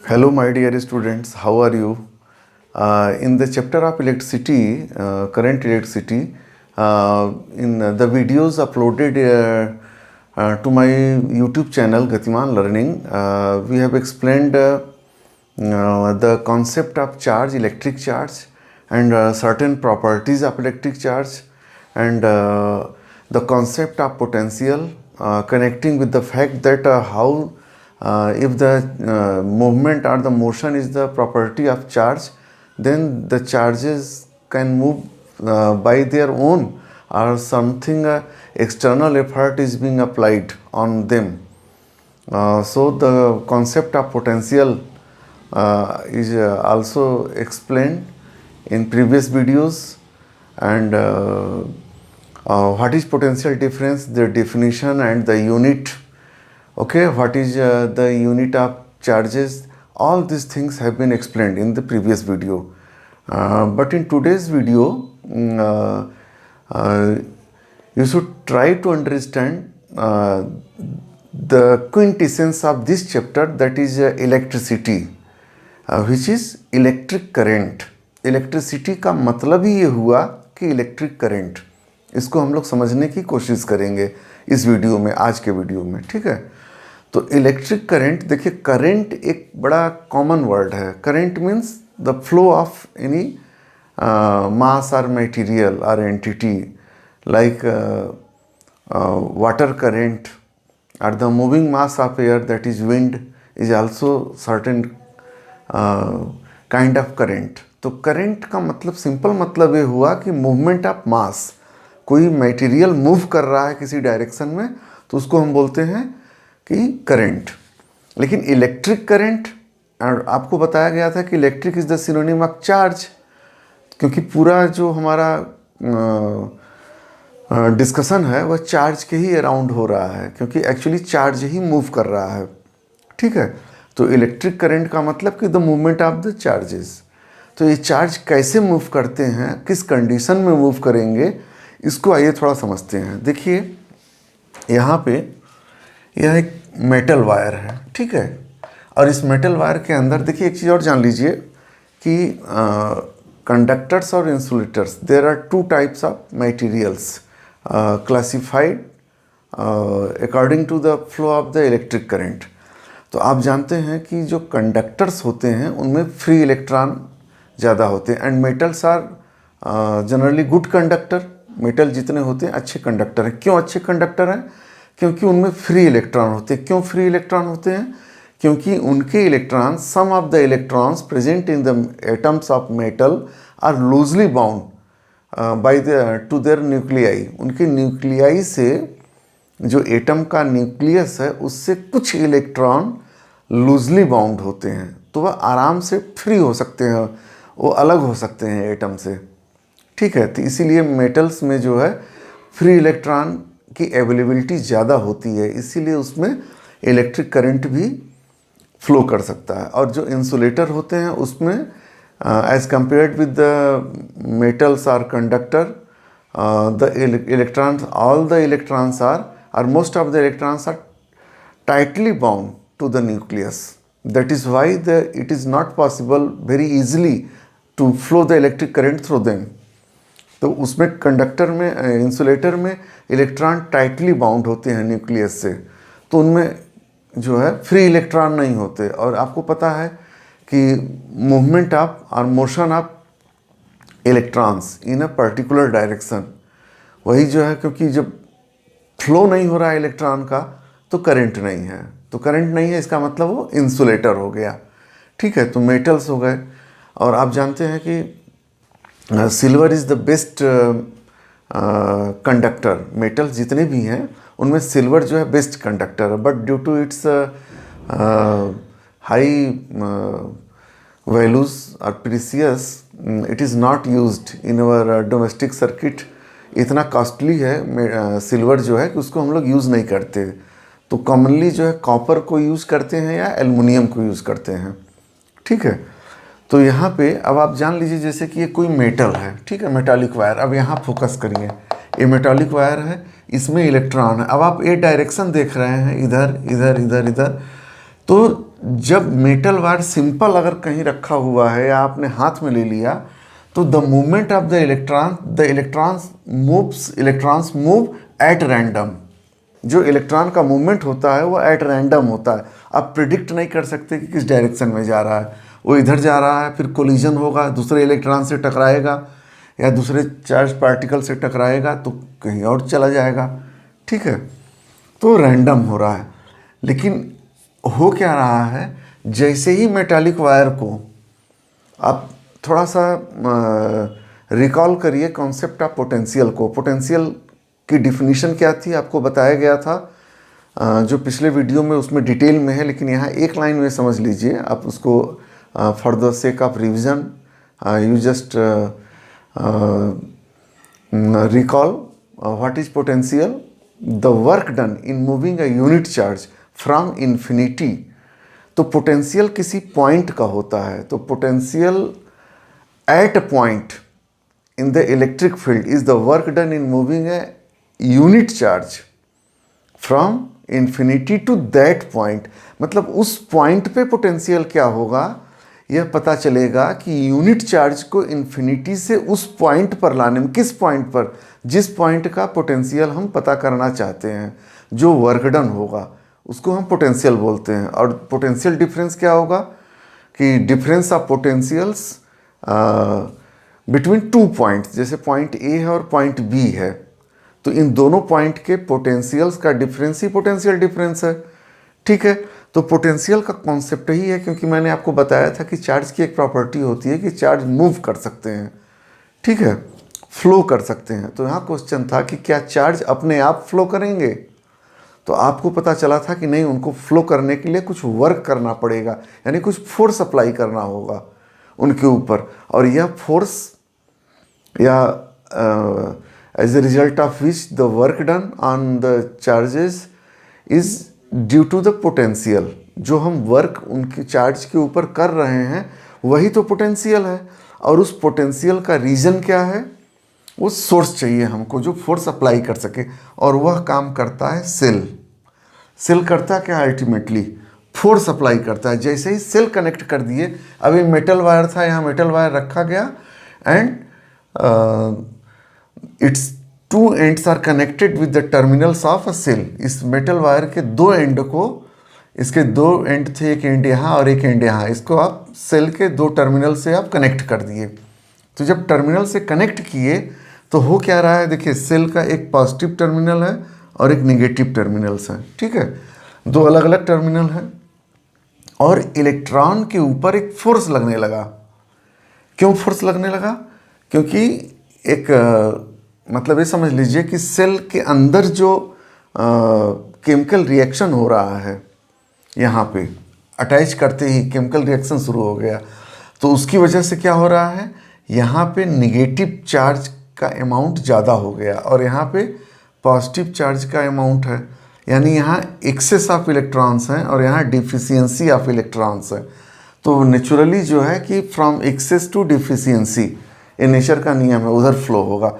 Hello, my dear students. How are you? In the chapter of electricity, current electricity, in the videos uploaded to my YouTube channel Gatiman Learning, we have explained the concept of charge, electric charge, and certain properties of electric charge, and the concept of potential, connecting with the fact that how if the movement or the motion is the property of charge, then the charges can move by their own, or something external effort is being applied on them. So the concept of potential is also explained in previous videos, and what is potential difference, the definition and the unit. Okay, what is the unit of charges? All these things have been explained in the previous video. But in today's video, you should try to understand the quintessence of this chapter, that is electricity, which is electric current. Electricity का मतलब ही ये हुआ कि electric current, इसको हम लोग समझने की कोशिश करेंगे इस वीडियो में, आज के वीडियो में, ठीक है। तो इलेक्ट्रिक करंट, देखिए करंट एक बड़ा कॉमन वर्ड है। Current means the flow of any mass और मटेरियल और एंटिटी, लाइक वाटर करंट और the moving mass of air, that is wind, is also certain kind of current. तो current का मतलब, सिंपल मतलब ये हुआ कि मूवमेंट ऑफ मास, कोई मटेरियल मूव कर रहा है किसी डायरेक्शन में, तो उसको हम बोलते हैं कि करंट। लेकिन इलेक्ट्रिक करंट, और आपको बताया गया था कि electric is the synonym of charge, क्योंकि पूरा जो हमारा डिस्कशन है वह चार्ज के ही अराउंड हो रहा है, क्योंकि एक्चुअली चार्ज ही मूव कर रहा है, ठीक है। तो इलेक्ट्रिक करंट का मतलब कि the movement of the charges. तो ये चार्ज कैसे मूव करते हैं, किस कंडीशन में मूव करेंगे, इसको आइए थोड़ा समझते हैं। देखिए यहाँ पे यह एक मेटल वायर है, ठीक है, और इस मेटल वायर के अंदर देखिए एक चीज़ और जान लीजिए कि कंडक्टर्स और insulators, there are two types of materials classified according to the flow of the electric current. तो आप जानते हैं कि जो कंडक्टर्स होते हैं उनमें फ्री इलेक्ट्रॉन ज़्यादा होते हैं, and metals are generally good conductor. Metal जितने होते हैं अच्छे कंडक्टर हैं। क्यों अच्छे कंडक्टर हैं? क्योंकि उनमें फ्री इलेक्ट्रॉन होते हैं। क्यों फ्री इलेक्ट्रॉन होते हैं? क्योंकि उनके electron, some of the electrons present in the atoms of metal are loosely bound by the to their nuclei. उनके न्यूक्लियाई से, जो एटम का न्यूक्लियस है उससे कुछ इलेक्ट्रॉन लूजली बाउंड होते हैं, तो वह आराम से फ्री हो सकते हैं, वो अलग हो सकते हैं एटम से, ठीक है। तो इसीलिए मेटल्स में जो है फ्री इलेक्ट्रॉन की अवेलेबिलिटी ज़्यादा होती है, इसीलिए उसमें इलेक्ट्रिक करंट भी फ्लो कर सकता है। और जो इंसुलेटर होते हैं उसमें as compared with the metals are conductor, the electrons, all the electrons are most of the electrons are tightly bound to the nucleus. That is why it is not possible very easily to flow the electric current through them. तो उसमें conductor में, insulator में electron tightly bound होते हैं nucleus से, तो उनमें जो है फ्री इलेक्ट्रॉन नहीं होते। और आपको पता है कि मूवमेंट ऑफ और motion of electrons in a particular direction, वही जो है, क्योंकि जब फ्लो नहीं हो रहा है इलेक्ट्रॉन का तो करंट नहीं है। तो करंट नहीं है, इसका मतलब वो इंसुलेटर हो गया, ठीक है। तो मेटल्स हो गए, और आप जानते हैं कि silver is the best conductor. Metals जितने भी हैं उनमें सिल्वर जो है बेस्ट कंडक्टर है, but due to its high values और precious, it is not used in our domestic circuit. इतना कॉस्टली है सिल्वर जो है कि उसको हम लोग यूज़ नहीं करते। तो कॉमनली जो है कॉपर को यूज़ करते हैं या एल्युमिनियम को यूज़ करते हैं, ठीक है। तो यहाँ पे अब आप जान लीजिए जैसे कि ये कोई मेटल है, ठीक है, मेटालिक वायर। अब यहाँ फोकस करिए, ये मेटालिक वायर है, इसमें इलेक्ट्रॉन है। अब आप ये डायरेक्शन देख रहे हैं, इधर इधर इधर इधर, तो जब मेटल वायर सिंपल अगर कहीं रखा हुआ है या आपने हाथ में ले लिया, तो the movement of the electrons move at random. जो इलेक्ट्रॉन का मूवमेंट होता है वो एट रैंडम होता है। आप प्रिडिक्ट नहीं कर सकते कि किस डायरेक्शन में जा रहा है। वो इधर जा रहा है, फिर कोलिजन होगा, दूसरे इलेक्ट्रॉन से टकराएगा या दूसरे चार्ज पार्टिकल से टकराएगा तो कहीं और चला जाएगा। ठीक है, तो रैंडम हो रहा है। लेकिन हो क्या रहा है, जैसे ही मेटालिक वायर को आप थोड़ा सा रिकॉल करिए कॉन्सेप्ट ऑफ पोटेंशियल को। पोटेंशियल की डिफिनीशन क्या थी आपको बताया गया था जो पिछले वीडियो में, उसमें डिटेल में है, लेकिन यहाँ एक लाइन में समझ लीजिए आप उसको। For the sake of revision you just recall what is potential. The work done in moving a unit charge from infinity. तो पोटेंशियल किसी पॉइंट का होता है। तो potential at a point in the electric field is the work done in moving a unit charge from infinity to that point. मतलब उस point पे potential क्या होगा यह पता चलेगा कि यूनिट चार्ज को इन्फिनिटी से उस पॉइंट पर लाने में, किस पॉइंट पर, जिस पॉइंट का पोटेंशियल हम पता करना चाहते हैं, जो वर्क डन होगा उसको हम पोटेंशियल बोलते हैं। और पोटेंशियल डिफरेंस क्या होगा कि difference of potentials between two points, जैसे पॉइंट ए है और पॉइंट बी है, तो इन दोनों पॉइंट के पोटेंशियल्स का डिफरेंस ही पोटेंशियल डिफरेंस है। ठीक है, तो पोटेंशियल का कॉन्सेप्ट ही है, क्योंकि मैंने आपको बताया था कि चार्ज की एक प्रॉपर्टी होती है कि चार्ज मूव कर सकते हैं। ठीक है, फ्लो कर सकते हैं। तो यहाँ क्वेश्चन था कि क्या चार्ज अपने आप फ्लो करेंगे, तो आपको पता चला था कि नहीं, उनको फ्लो करने के लिए कुछ वर्क करना पड़ेगा, यानी कुछ फोर्स अप्लाई करना होगा उनके ऊपर। और यह फोर्स या as a result of which the work done on the charges is due to the potential. जो हम वर्क उनके चार्ज के ऊपर कर रहे हैं वही तो पोटेंशियल है। और उस पोटेंशियल का रीज़न क्या है, वो सोर्स चाहिए हमको जो फोर्स अप्लाई कर सके, और वह काम करता है सेल। सेल करता क्या अल्टीमेटली, फोर्स अप्लाई करता है। जैसे ही सेल कनेक्ट कर दिए, अभी मेटल वायर था, यहाँ मेटल वायर रखा गया and its two ends are connected with the terminals of a cell. इस मेटल वायर के दो एंड को, इसके दो एंड थे, एक एंड यहाँ और एक एंड यहाँ, इसको आप सेल के दो टर्मिनल से आप कनेक्ट कर दिए। तो जब टर्मिनल से कनेक्ट किए तो हो क्या रहा है, देखिए सेल का एक पॉजिटिव टर्मिनल है और एक नेगेटिव टर्मिनल्स है। ठीक है, दो अलग अलग टर्मिनल हैं और इलेक्ट्रॉन के ऊपर एक फोर्स लगने लगा। क्यों फोर्स लगने लगा, क्योंकि एक मतलब ये समझ लीजिए कि सेल के अंदर जो केमिकल रिएक्शन हो रहा है, यहाँ पे अटैच करते ही केमिकल रिएक्शन शुरू हो गया, तो उसकी वजह से क्या हो रहा है, यहाँ पे निगेटिव चार्ज का अमाउंट ज़्यादा हो गया और यहाँ पे पॉजिटिव चार्ज का अमाउंट है। यानी यहाँ एक्सेस ऑफ इलेक्ट्रॉन्स हैं और यहाँ डिफिशियंसी ऑफ इलेक्ट्रॉन्स है। तो नेचुरली जो है कि फ्रॉम एक्सेस टू डिफिशियंसी, ये नेचर का नियम है, उधर फ्लो होगा।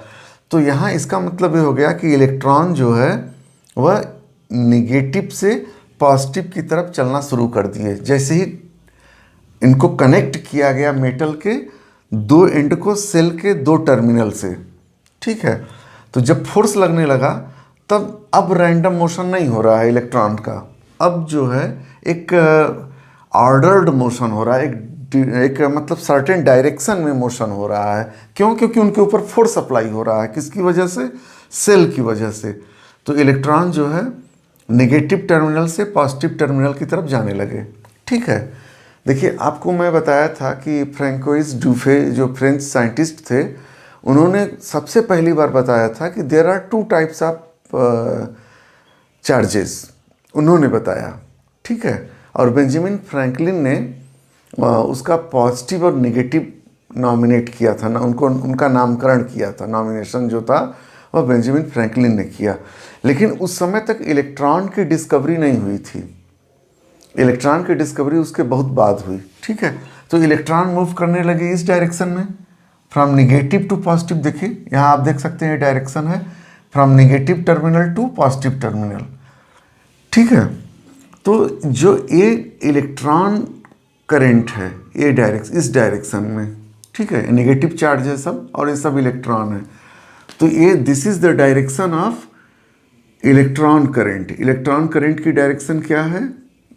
तो यहाँ इसका मतलब ये हो गया कि इलेक्ट्रॉन जो है वह निगेटिव से पॉजिटिव की तरफ चलना शुरू कर दिए। जैसे ही इनको कनेक्ट किया गया मेटल के दो एंड को सेल के दो टर्मिनल से, ठीक है, तो जब फोर्स लगने लगा तब अब रैंडम मोशन नहीं हो रहा है इलेक्ट्रॉन का, अब जो है एक ऑर्डर्ड मोशन हो रहा है, एक मतलब सर्टेन डायरेक्शन में मोशन हो रहा है। क्यों, क्योंकि उनके ऊपर फोर्स अप्लाई हो रहा है, किसकी वजह से, सेल की वजह से। तो इलेक्ट्रॉन जो है नेगेटिव टर्मिनल से पॉजिटिव टर्मिनल की तरफ जाने लगे। ठीक है, देखिए आपको मैं बताया था कि फ्रैंकोइस डूफे जो फ्रेंच साइंटिस्ट थे, उन्होंने सबसे पहली बार बताया था कि there are two types of charges, उन्होंने बताया। ठीक है, और बेंजामिन फ्रैंकलिन ने उसका पॉजिटिव और नेगेटिव नॉमिनेट किया था ना, उनका नामकरण किया था, नॉमिनेशन जो था वह बेंजामिन फ्रैंकलिन ने किया। लेकिन उस समय तक इलेक्ट्रॉन की डिस्कवरी नहीं हुई थी, इलेक्ट्रॉन की डिस्कवरी उसके बहुत बाद हुई। ठीक है, तो इलेक्ट्रॉन मूव करने लगे इस डायरेक्शन में, फ्रॉम निगेटिव टू पॉजिटिव। देखिए यहाँ आप देख सकते हैं डायरेक्शन है from negative terminal to positive terminal. ठीक है, तो जो ये इलेक्ट्रॉन करंट है ये इस डायरेक्शन में, ठीक है, नेगेटिव चार्ज है सब और ये सब इलेक्ट्रॉन है, तो ये this is the direction of electron current. Electron current की डायरेक्शन क्या है,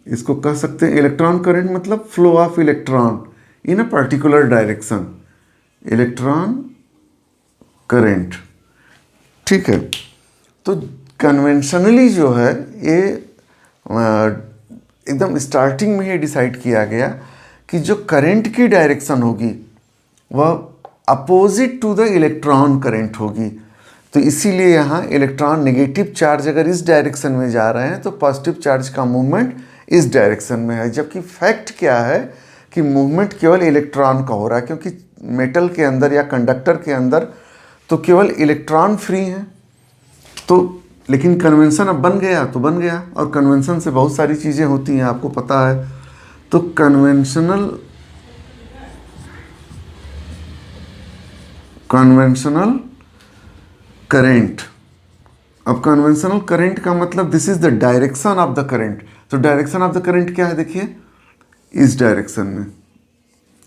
इसको कह सकते हैं इलेक्ट्रॉन करंट मतलब flow of electron in a particular direction, electron current, ठीक है। तो कन्वेंशनली जो है ये एकदम स्टार्टिंग में ये डिसाइड किया गया कि जो करंट की डायरेक्शन होगी वह opposite to the electron current होगी। तो इसीलिए यहाँ इलेक्ट्रॉन नेगेटिव चार्ज अगर इस डायरेक्शन में जा रहे हैं तो पॉजिटिव चार्ज का मूवमेंट इस डायरेक्शन में है, जबकि फैक्ट क्या है कि मूवमेंट केवल इलेक्ट्रॉन का हो रहा है, क्योंकि मेटल के अंदर या कंडक्टर के अंदर तो केवल इलेक्ट्रॉन फ्री हैं। तो लेकिन कन्वेंशन अब बन गया तो बन गया, और कन्वेंशन से बहुत सारी चीज़ें होती हैं, आपको पता है। तो कन्वेंशनल करंट, अब कन्वेंशनल करंट का मतलब this is the direction of the current. तो डायरेक्शन ऑफ द करंट क्या है, देखिए इस डायरेक्शन में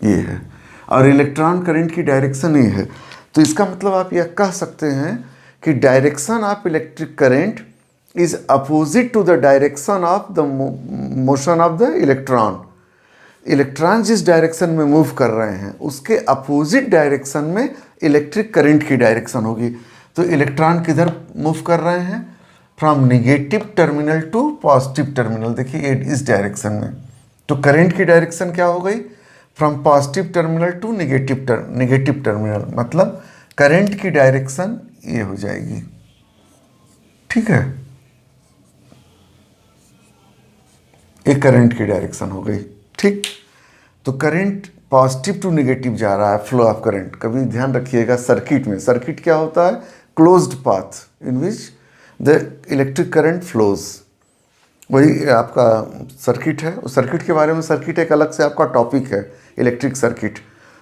ये है, और इलेक्ट्रॉन करंट की डायरेक्शन ये है। तो इसका मतलब आप यह कह सकते हैं कि direction of electric current is opposite to the direction of the motion of the electron. Electron जिस डायरेक्शन में मूव कर रहे हैं उसके अपोजिट डायरेक्शन में इलेक्ट्रिक करंट की डायरेक्शन होगी। तो इलेक्ट्रॉन किधर मूव कर रहे हैं, from negative terminal to positive terminal, देखिए इस डायरेक्शन में। तो करंट की डायरेक्शन क्या हो गई, from positive terminal to negative terminal, मतलब करंट की डायरेक्शन ये हो जाएगी, ठीक है, ये करंट की डायरेक्शन हो गई, ठीक। तो करंट पॉजिटिव टू नेगेटिव जा रहा है, फ्लो ऑफ करंट। कभी ध्यान रखिएगा सर्किट में, सर्किट क्या होता है, closed path in which the electric current flows, वही आपका सर्किट है। उस सर्किट के बारे में, सर्किट एक अलग से आपका टॉपिक है, इलेक्ट्रिक सर्किट,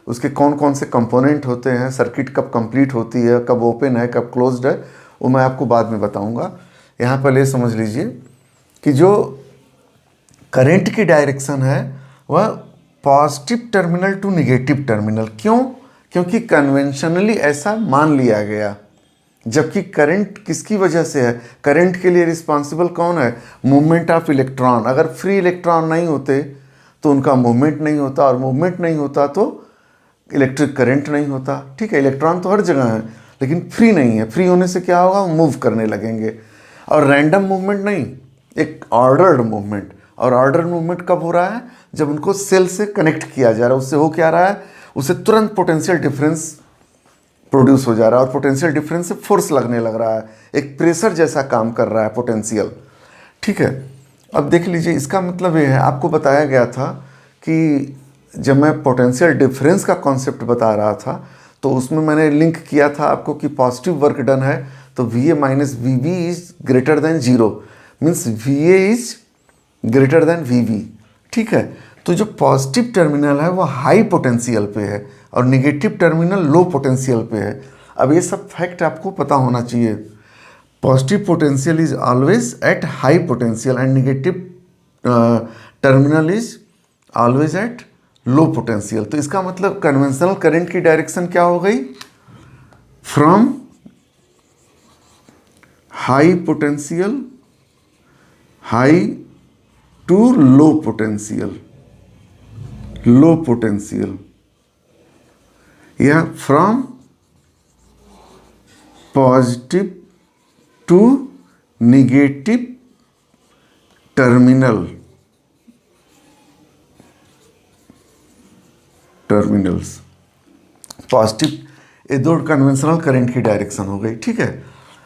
उसके कौन कौन से कंपोनेंट होते हैं, सर्किट कब कंप्लीट होती है, कब ओपन है, कब क्लोज्ड है, वो मैं आपको बाद में बताऊंगा। यहाँ पर ये समझ लीजिए कि जो करंट की डायरेक्शन है वह positive terminal to negative terminal. क्यों, क्योंकि कन्वेंशनली ऐसा मान लिया गया, जबकि करंट किसकी वजह से है, करंट के लिए रिस्पॉन्सिबल कौन है, मूवमेंट ऑफ इलेक्ट्रॉन। अगर फ्री इलेक्ट्रॉन नहीं होते तो उनका मूवमेंट नहीं होता, और मूवमेंट नहीं होता तो इलेक्ट्रिक करंट नहीं होता, ठीक है। इलेक्ट्रॉन तो हर जगह है लेकिन फ्री नहीं है, फ्री होने से क्या होगा, मूव करने लगेंगे, और रैंडम मूवमेंट नहीं, एक ऑर्डर्ड मूवमेंट। और ऑर्डर मूवमेंट कब हो रहा है, जब उनको सेल से कनेक्ट किया जा रहा है। उससे हो क्या रहा है, उसे तुरंत पोटेंशियल डिफरेंस प्रोड्यूस हो जा रहा है, और पोटेंशियल डिफरेंस से फोर्स लगने लग रहा है, एक प्रेशर जैसा काम कर रहा है पोटेंशियल, ठीक है। अब देख लीजिए, इसका मतलब ये है, आपको बताया गया था कि जब मैं पोटेंशियल डिफरेंस का कॉन्सेप्ट बता रहा था तो उसमें मैंने लिंक किया था आपको कि पॉजिटिव वर्क डन है तो VA minus VB is greater than 0, means VA is greater than VB, ठीक है। तो जो पॉजिटिव टर्मिनल है वो हाई पोटेंशियल पे है और नेगेटिव टर्मिनल लो पोटेंशियल पे है। अब ये सब फैक्ट आपको पता होना चाहिए। Positive potential is always at high potential and negative terminal is always at low potential. तो इसका मतलब कन्वेंशनल करंट की डायरेक्शन क्या हो गई, from high potential high to low potential, low potential, या from positive to negative terminals. Positive, ये दो कन्वेंशनल करंट की डायरेक्शन हो गई, ठीक है।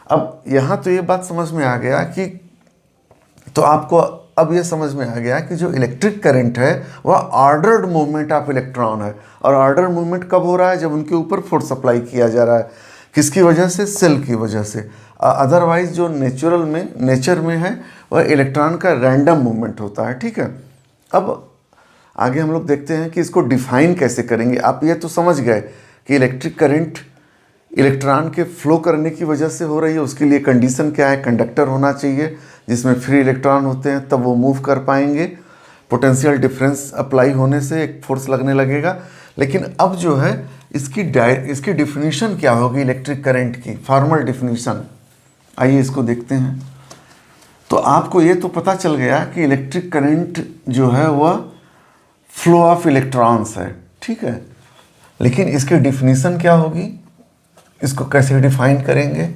अब यहाँ तो ये बात समझ में आ गया कि, तो आपको अब ये समझ में आ गया कि जो इलेक्ट्रिक करंट है वह ऑर्डर्ड मूवमेंट ऑफ इलेक्ट्रॉन है, और ऑर्डर मूवमेंट कब हो रहा है, जब उनके ऊपर फोर्स अप्लाई किया जा रहा है, किसकी वजह से, सेल की वजह से। अदरवाइज जो नेचर में है वह इलेक्ट्रॉन का रैंडम मूवमेंट होता है, ठीक है। अब आगे हम लोग देखते हैं कि इसको डिफाइन कैसे करेंगे। आप ये तो समझ गए कि इलेक्ट्रिक करंट इलेक्ट्रॉन के फ्लो करने की वजह से हो रही है। उसके लिए कंडीशन क्या है, कंडक्टर होना चाहिए जिसमें फ्री इलेक्ट्रॉन होते हैं, तब वो मूव कर पाएंगे। पोटेंशियल डिफरेंस अप्लाई होने से एक फोर्स लगने लगेगा। लेकिन अब जो है इसकी डिफिनीशन क्या होगी इलेक्ट्रिक करंट की, फॉर्मल डिफिनीशन, आइए इसको देखते हैं। तो आपको ये तो पता चल गया कि इलेक्ट्रिक करंट जो है वह फ्लो ऑफ इलेक्ट्रॉन्स है, ठीक है। लेकिन इसकी डिफिनीशन क्या होगी, इसको कैसे डिफाइन करेंगे?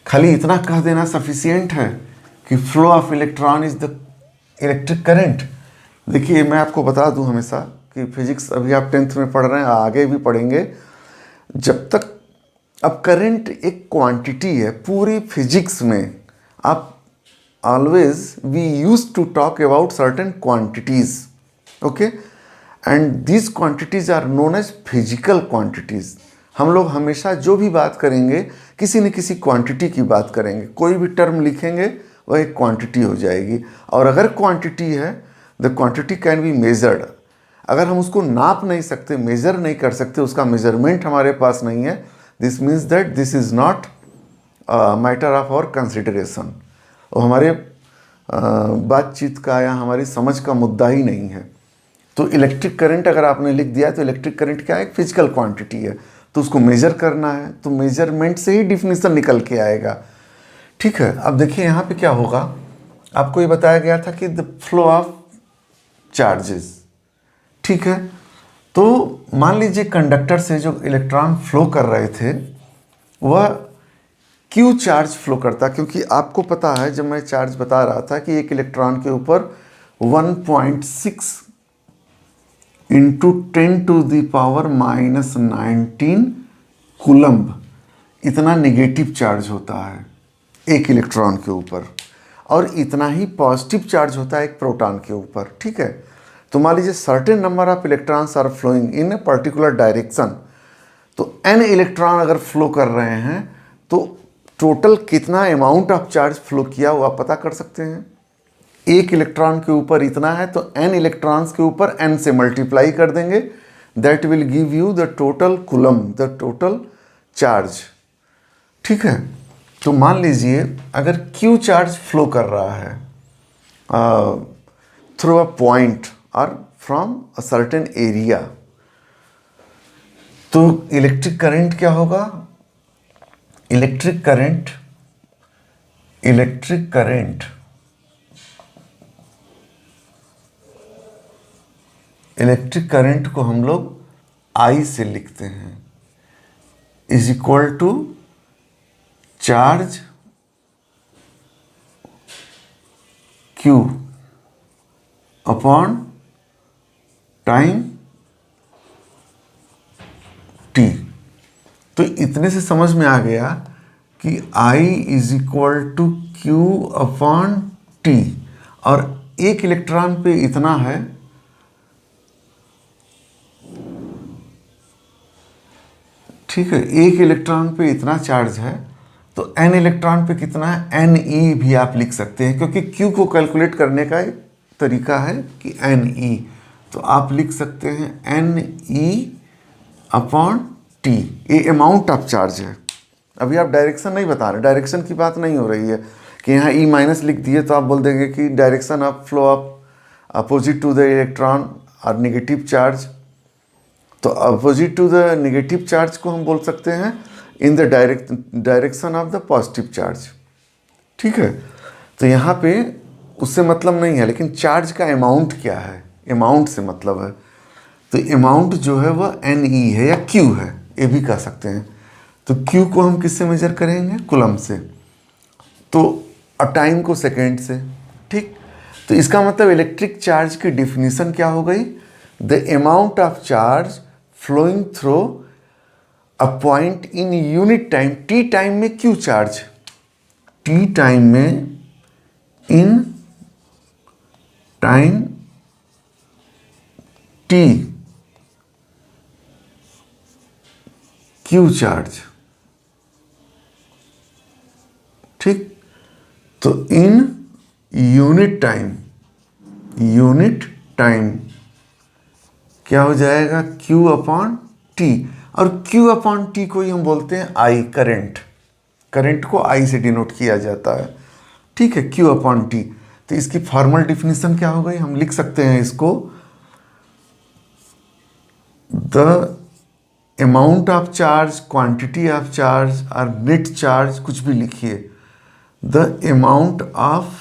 खाली इतना कह देना सफिशिएंट है कि flow of electron is the electric current. देखिए मैं आपको बता दूं हमेशा कि फिजिक्स अभी आप 10th में पढ़ रहे हैं, आगे भी पढ़ेंगे। जब तक अब करंट एक क्वांटिटी है पूरी फिजिक्स में, आप always we use to talk about certain quantities, okay, and these quantities are known as physical quantities. हम लोग हमेशा जो भी बात करेंगे किसी न किसी क्वांटिटी की बात करेंगे, कोई भी टर्म लिखेंगे वह एक क्वांटिटी हो जाएगी। और अगर क्वांटिटी है, the quantity can be measured. अगर हम उसको नाप नहीं सकते, मेजर नहीं कर सकते, उसका मेजरमेंट हमारे पास नहीं है, this means that this is not matter of our consideration. वो हमारे बातचीत का या हमारी समझ का मुद्दा ही नहीं है। तो इलेक्ट्रिक करंट अगर आपने लिख दिया तो इलेक्ट्रिक करंट क्या है, एक फिजिकल क्वांटिटी है, तो उसको मेजर करना है, तो मेजरमेंट से ही डिफिनीशन निकल के आएगा, ठीक है। अब देखिए यहाँ पे क्या होगा, आपको ये बताया गया था कि द फ्लो ऑफ चार्जेस, ठीक है। तो मान लीजिए कंडक्टर से जो इलेक्ट्रॉन फ्लो कर रहे थे वह क्यू चार्ज फ्लो करता, क्योंकि आपको पता है जब मैं चार्ज बता रहा था कि एक इलेक्ट्रॉन के ऊपर 1.6 इंटू 10⁻⁻19 कूलम्ब इतना नेगेटिव चार्ज होता है एक इलेक्ट्रॉन के ऊपर, और इतना ही पॉजिटिव चार्ज होता है एक प्रोटॉन के ऊपर, ठीक है। तो मान लीजिए certain number of electrons are flowing in a particular direction, तो n इलेक्ट्रॉन अगर फ्लो कर रहे हैं तो टोटल कितना अमाउंट ऑफ चार्ज फ्लो किया वो आप पता कर सकते हैं। एक इलेक्ट्रॉन के ऊपर इतना है तो n इलेक्ट्रॉन्स के ऊपर n से मल्टीप्लाई कर देंगे, that will give you the total coulomb, the total charge, ठीक है। तो मान लीजिए अगर Q चार्ज फ्लो कर रहा है थ्रू अ पॉइंट और फ्रॉम अ सर्टेन एरिया, तो इलेक्ट्रिक करंट क्या होगा, इलेक्ट्रिक करंट को हम लोग I से लिखते हैं, is equal to charge Q upon time T। तो इतने से समझ में आ गया कि I is equal to Q upon T, और एक इलेक्ट्रॉन पे इतना है, ठीक है, एक इलेक्ट्रॉन पे इतना चार्ज है, तो n इलेक्ट्रॉन पे कितना है, Ne भी आप लिख सकते हैं, क्योंकि Q को कैलकुलेट करने का एक तरीका है कि Ne, तो आप लिख सकते हैं Ne अपॉन T, ये अमाउंट ऑफ चार्ज है। अभी आप डायरेक्शन नहीं बता रहे, डायरेक्शन की बात नहीं हो रही है कि यहाँ E माइनस लिख दिए तो आप बोल देंगे कि direction of flow of opposite to the electron और नेगेटिव चार्ज। तो opposite to the negative charge को हम बोल सकते हैं in the direction of the positive charge, ठीक है। तो यहाँ पे उससे मतलब नहीं है, लेकिन चार्ज का अमाउंट क्या है, अमाउंट से मतलब है। तो अमाउंट जो है वह Ne है या Q है, ये भी कह सकते हैं। तो Q को हम किससे मेजर करेंगे, कूलम्ब से, तो टाइम को सेकेंड से, ठीक। तो इसका मतलब इलेक्ट्रिक चार्ज की डिफिनीशन क्या हो गई, the amount of charge flowing through a point in unit time, T time में Q चार्ज, T टाइम में in time T Q charge, ठीक। तो इन यूनिट टाइम क्या हो जाएगा, Q अपॉन T, और Q अपॉन T को ही हम बोलते हैं I, करंट। करंट को I से डिनोट किया जाता है, ठीक है, Q अपॉन T। तो इसकी फॉर्मल डिफिनीशन क्या हो गई, हम लिख सकते हैं इसको, the amount of charge, quantity of charge और नेट चार्ज, कुछ भी लिखिए, the amount of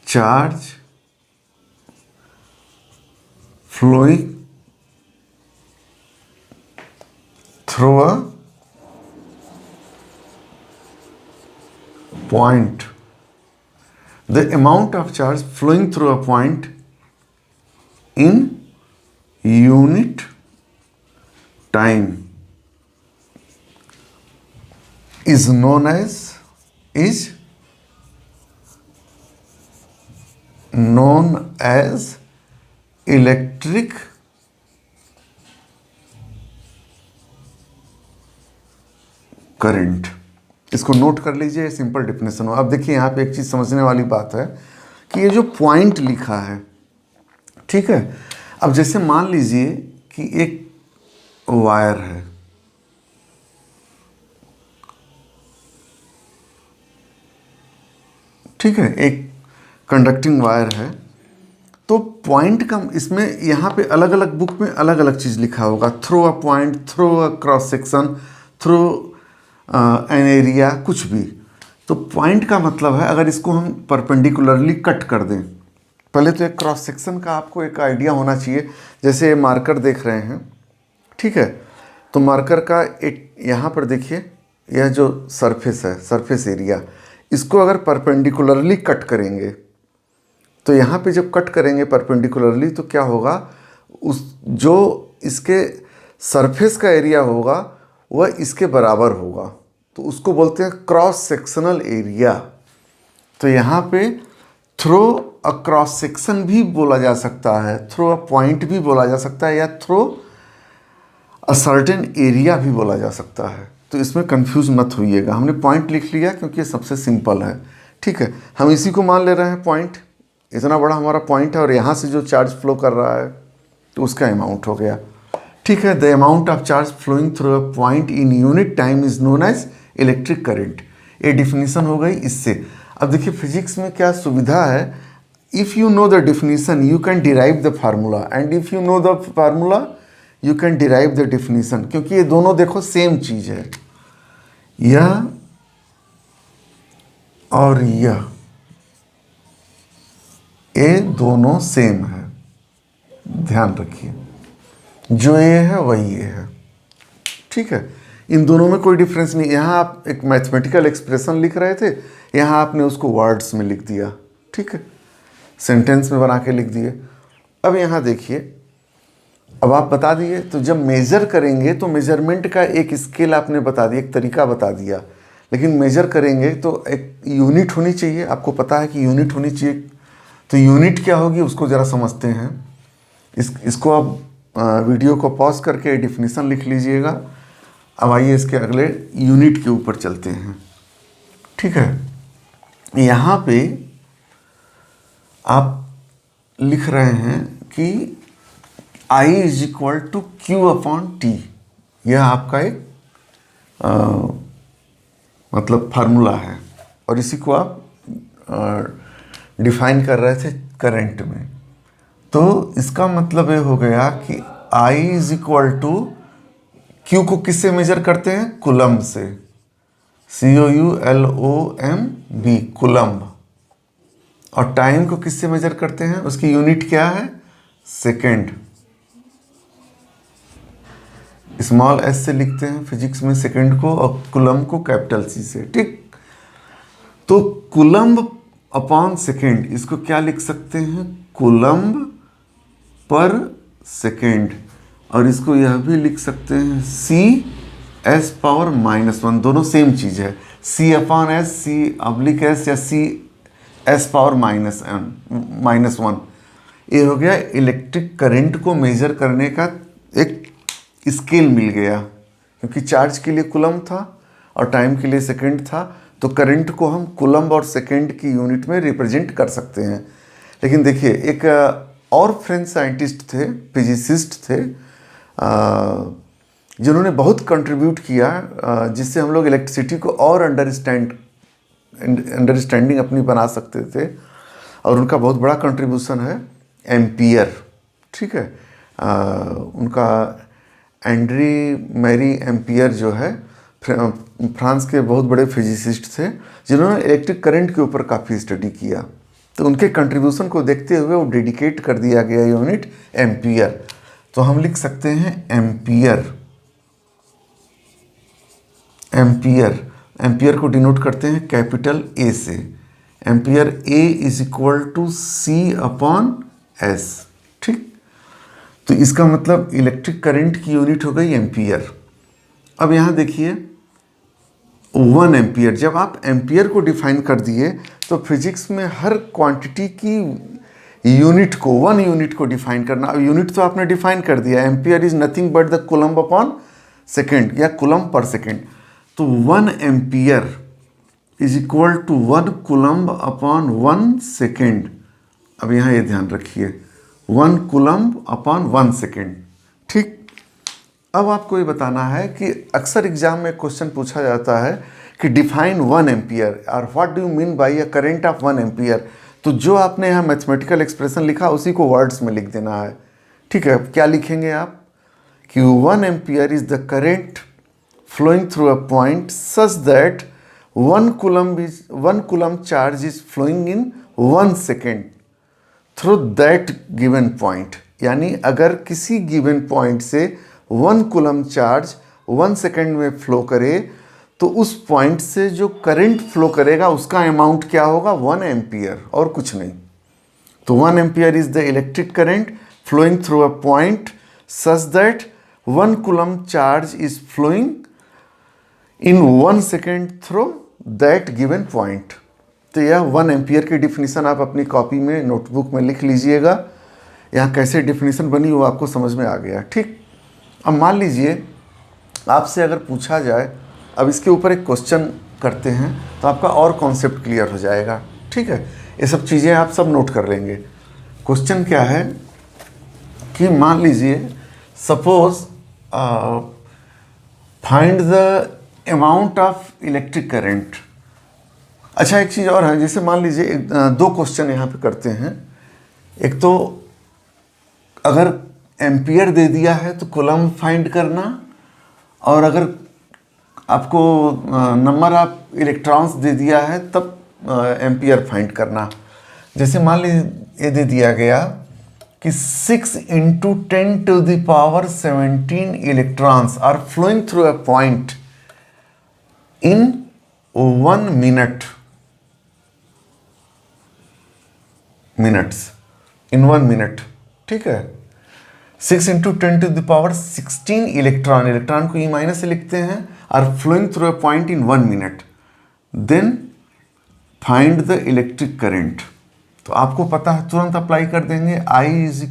charge flowing through a point, the amount of charge flowing through a point in unit time is known as electric current. इसको note कर लीजिए, simple definition हो। अब देखिए यहाँ पे एक चीज़ समझने वाली बात है कि ये जो पॉइंट लिखा है, ठीक है, अब जैसे मान लीजिए कि एक वायर है, ठीक है, एक कंडक्टिंग वायर है, तो पॉइंट का इसमें यहाँ पे अलग अलग बुक में अलग अलग चीज़ लिखा होगा, through a point, through a cross section, through an area, कुछ भी। तो पॉइंट का मतलब है अगर इसको हम परपेंडिकुलरली कट कर दें, पहले तो एक क्रॉस सेक्शन का आपको एक आइडिया होना चाहिए। जैसे मार्कर देख रहे हैं, ठीक है, तो मार्कर का एक यहाँ पर देखिए, यह जो सरफेस है, सरफेस एरिया, इसको अगर परपेंडिकुलरली कट करेंगे तो यहाँ पे जब कट करेंगे परपेंडिकुलरली तो क्या होगा, उस जो इसके सरफेस का एरिया होगा वह इसके बराबर होगा, तो उसको बोलते हैं क्रॉस सेक्शनल एरिया। तो यहाँ पे थ्रो अ क्रॉस सेक्शन भी बोला जा सकता है, थ्रो अ पॉइंट भी बोला जा सकता है, या थ्रो अ सर्टेन एरिया भी बोला जा सकता है। तो इसमें कंफ्यूज मत होइएगा, हमने पॉइंट लिख लिया क्योंकि ये सबसे सिंपल है, ठीक है। हम इसी को मान ले रहे हैं पॉइंट, इतना बड़ा हमारा पॉइंट है और यहाँ से जो चार्ज फ्लो कर रहा है तो उसका अमाउंट हो गया, ठीक है। The amount of charge flowing through a point in unit time is known as electric current. ये डिफिनीशन हो गई इससे। अब देखिए फिजिक्स में क्या सुविधा है, if you know the definition you can derive the formula, and if you know the formula you can derive the definition, क्योंकि ये दोनों देखो सेम चीज़ है, यह और यह, ये दोनों सेम है, ध्यान रखिए, जो ये है वही ये है, ठीक है। इन दोनों में कोई डिफरेंस नहीं। यहाँ आप एक मैथमेटिकल एक्सप्रेशन लिख रहे थे, यहाँ आपने उसको वर्ड्स में लिख दिया, ठीक है, सेंटेंस में बना के लिख दिए। अब यहाँ देखिए, अब आप बता दिए, तो जब मेज़र करेंगे तो मेज़रमेंट का एक स्केल आपने बता दिया, एक तरीका बता दिया, लेकिन मेज़र करेंगे तो एक यूनिट होनी चाहिए, आपको पता है कि यूनिट होनी चाहिए। तो यूनिट क्या होगी उसको ज़रा समझते हैं। इसको आप वीडियो को पॉज करके डिफिनीशन लिख लीजिएगा। अब आइए इसके अगले यूनिट के ऊपर चलते हैं, ठीक है। यहाँ पे आप लिख रहे हैं कि I is equal to Q upon T, यह आपका एक मतलब फार्मूला है, और इसी को आप डिफाइन कर रहे थे करंट में। तो इसका मतलब ये हो गया कि I is equal to, Q को किससे मेजर करते हैं, कूलम्ब से, COULOMB, कूलम्ब। और टाइम को किससे मेजर करते हैं, उसकी यूनिट क्या है, सेकेंड, स्मॉल s से लिखते हैं फिजिक्स में सेकेंड को, और कूलम्ब को कैपिटल C से, ठीक। तो कूलम्ब अपॉन सेकेंड, इसको क्या लिख सकते हैं, कूलम्ब पर सेकेंड, और इसको यह भी लिख सकते हैं CS⁻⁻1, दोनों सेम चीज़ है, C अपॉन S, C/S या CS⁻⁻1। ये हो गया इलेक्ट्रिक करंट को मेजर करने का एक स्केल मिल गया, क्योंकि चार्ज के लिए कूलम्ब था और टाइम के लिए सेकेंड था, तो करंट को हम कूलम्ब और सेकेंड की यूनिट में रिप्रेजेंट कर सकते हैं। लेकिन देखिए एक और फ्रेंच साइंटिस्ट थे, फिजिसिस्ट थे, जिन्होंने बहुत कंट्रीब्यूट किया, जिससे हम लोग इलेक्ट्रिसिटी को और अंडरस्टैंडिंग अपनी बना सकते थे, और उनका बहुत बड़ा कंट्रीब्यूशन है एम्पियर। ठीक है, उनका एंड्री मैरी एम्पियर जो है फ्रांस के बहुत बड़े फिजिसिस्ट थे, जिन्होंने इलेक्ट्रिक करंट के ऊपर काफ़ी स्टडी किया। तो उनके कंट्रीब्यूशन को देखते हुए वो डेडिकेट कर दिया गया यूनिट एम्पियर। तो हम लिख सकते हैं एम्पियर। एम्पियर एम्पियर को डिनोट करते हैं कैपिटल ए से। Ampere A is equal to C upon S. ठीक, तो इसका मतलब इलेक्ट्रिक करंट की यूनिट हो गई एम्पियर। अब यहाँ देखिए 1 एम्पियर, जब आप एम्पियर को डिफाइन कर दिए तो फिजिक्स में हर क्वांटिटी की यूनिट को, 1 यूनिट को डिफाइन करना। अब यूनिट तो आपने डिफाइन कर दिया, ampere is nothing but the coulomb upon second या कूलम्ब पर सेकेंड। तो 1 ampere is equal to 1 coulomb upon 1 second. अब यहाँ ये ध्यान रखिए, 1 कूलम्ब अपॉन 1 सेकेंड। ठीक, अब आपको ये बताना है कि अक्सर एग्जाम में क्वेश्चन पूछा जाता है कि डिफाइन 1 एम्पियर और what do you mean by a current of 1 ampere. तो जो आपने यहाँ मैथमेटिकल एक्सप्रेशन लिखा उसी को वर्ड्स में लिख देना है। ठीक है, क्या लिखेंगे आप कि 1 ampere is the current flowing through a point such that 1 coulomb charge is flowing in 1 second through that given point। यानी अगर किसी गिवन पॉइंट से 1 कूलम चार्ज 1 सेकेंड में फ्लो करे तो उस पॉइंट से जो करंट फ्लो करेगा उसका अमाउंट क्या होगा, 1 एम्पियर और कुछ नहीं। तो 1 ampere is the electric current flowing through a point such that 1 coulomb charge is flowing in 1 second through that given point. तो यह 1 एम्पियर की डिफिनीसन आप अपनी कॉपी में, नोटबुक में लिख लीजिएगा। यहाँ कैसे डिफिनीसन बनी वो आपको समझ में आ गया। ठीक, अब मान लीजिए आपसे अगर पूछा जाए, अब इसके ऊपर एक क्वेश्चन करते हैं तो आपका और कॉन्सेप्ट क्लियर हो जाएगा। ठीक है, ये सब चीज़ें आप सब नोट कर लेंगे। क्वेश्चन क्या है कि मान लीजिए suppose find the amount of electric current. अच्छा, एक चीज़ और है, जैसे मान लीजिए 2 क्वेश्चन यहाँ पे करते हैं। एक तो अगर एम्पियर दे दिया है तो कूलम्ब फाइंड करना, और अगर आपको नंबर ऑफ इलेक्ट्रॉन्स दे दिया है तब एम्पियर फाइंड करना। जैसे मान लीजिए ये दे दिया गया कि 6 × 10⁻17 electrons are flowing through a point in 1 minute, in 1 minute। ठीक है, 6 × 10⁻16 इलेक्ट्रॉन को E- से लिखते हैं, are flowing through a point in 1 minute. Then find the electric current. तो आपको पता है, तुरंत अप्लाई कर देंगे, I =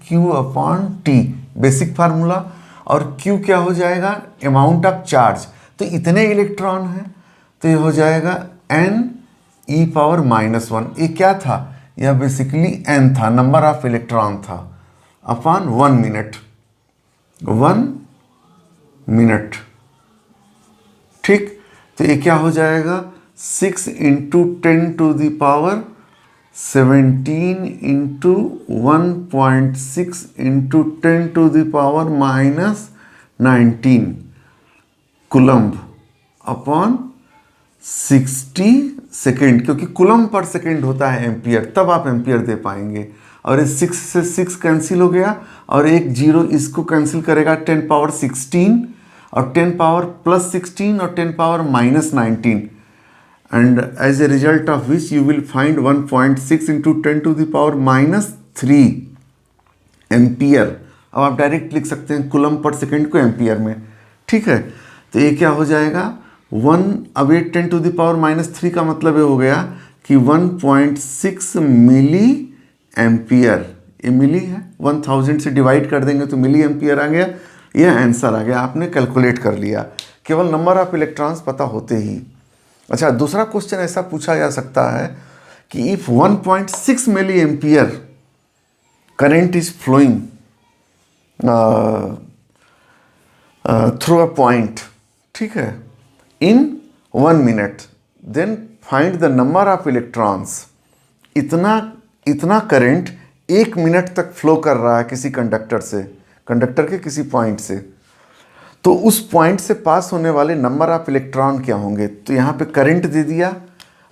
Q/T, बेसिक फार्मूला। और Q क्या हो जाएगा, अमाउंट ऑफ चार्ज। तो इतने इलेक्ट्रॉन हैं तो ये हो जाएगा n⁻⁻1। ये क्या था, यह बेसिकली n था, नंबर ऑफ इलेक्ट्रॉन था, अपॉन 1 मिनट, 1 मिनट। ठीक, तो ये क्या हो जाएगा, 6 × 10⁻17 × 1.6 × 10⁻⁻19 कूलम्ब अपॉन 60 सेकेंड, क्योंकि कूलम्ब पर सेकेंड होता है एम्पियर, तब आप एम्पियर दे पाएंगे। और ये 6 से 6 कैंसिल हो गया, और एक 0 इसको कैंसिल करेगा, 10⁻16 और 10⁻+16 और 10⁻−19, and as a result of which you will find 1.6 × 10⁻³ ampere. अब आप डायरेक्ट लिख सकते हैं कूलम्ब पर सेकेंड को एम्पियर में। ठीक है, तो ये क्या हो जाएगा, 1, अब ये 10⁻³ का मतलब ये हो गया कि 1.6 मिली एम्पियर। ये मिली है, 1000 से डिवाइड कर देंगे तो मिली एम्पियर आ गया। ये आंसर आ गया, आपने कैलकुलेट कर लिया केवल नंबर ऑफ इलेक्ट्रॉन्स पता होते ही। अच्छा, दूसरा क्वेश्चन ऐसा पूछा जा सकता है कि if 1.6 milli ampere current is flowing through a point, ठीक है, in 1 minute, then find the number of electrons. इतना करंट 1 मिनट तक फ्लो कर रहा है किसी कंडक्टर के किसी पॉइंट से, तो उस पॉइंट से पास होने वाले नंबर ऑफ इलेक्ट्रॉन क्या होंगे? तो यहाँ पे करंट दे दिया,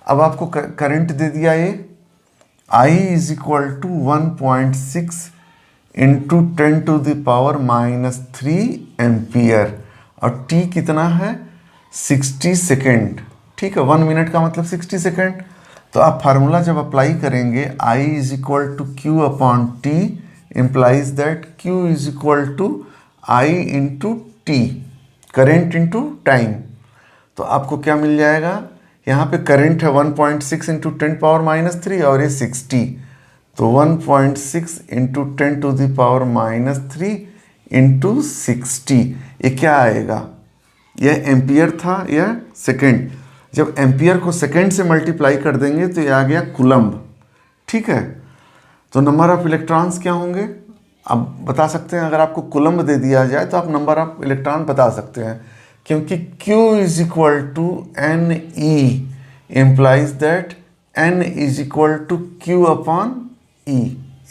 अब आपको करंट दे दिया ये I is equal to 1.6 into 10⁻³ ampere, और t कितना है? 60 सेकेंड, ठीक है, 1 मिनट का मतलब 60 सेकेंड। तो आप फार्मूला जब अप्लाई करेंगे I is equal to Q upon T implies that Q is equal to I into T, current into time. तो आपको क्या मिल जाएगा? यहाँ पे करंट है 1.6 इंटू 10⁻³ और ये 60, तो 1.6 इंटू 10⁻³ इंटू 60, ये क्या आएगा? यह एम्पियर था, यह सेकेंड। जब एम्पियर को सेकेंड से मल्टीप्लाई कर देंगे तो ये आ गया कूलम्ब, ठीक है। तो नंबर ऑफ इलेक्ट्रॉन्स क्या होंगे? अब बता सकते हैं, अगर आपको कूलम्ब दे दिया जाए तो आप नंबर ऑफ इलेक्ट्रॉन बता सकते हैं, क्योंकि Q is equal to NE implies that N is equal to Q upon E,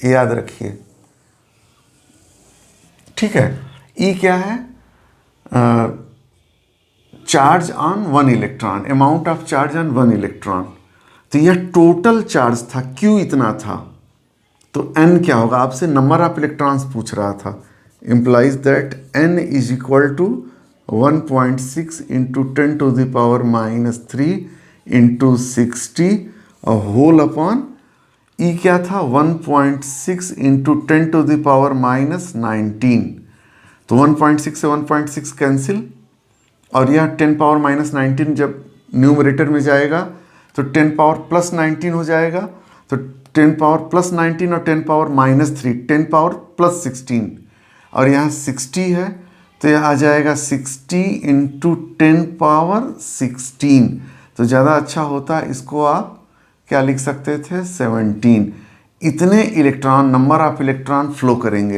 याद रखिए, ठीक है। E क्या है? Charge on 1 electron, amount of charge on 1 electron. तो यह टोटल चार्ज था, Q इतना था, तो N क्या होगा? आपसे नंबर ऑफ इलेक्ट्रॉन्स पूछ रहा था, implies that N is equal to 1.6 into 10⁻³ into 60 whole upon E क्या था? 1.6 इंटू 10⁻⁻19, तो 1.6 से 1.6 कैंसिल, और यह 10⁻⁻19 जब न्यूमरेटर में जाएगा तो 10⁻+19 हो जाएगा, तो 10⁻+19 और 10⁻⁻3 10⁻+16, और यहाँ 60 है तो यह आ जाएगा 60 इंटू 10⁻16। तो ज़्यादा अच्छा होता, इसको आप क्या लिख सकते थे? 17। इतने electron, number of electron flow करेंगे।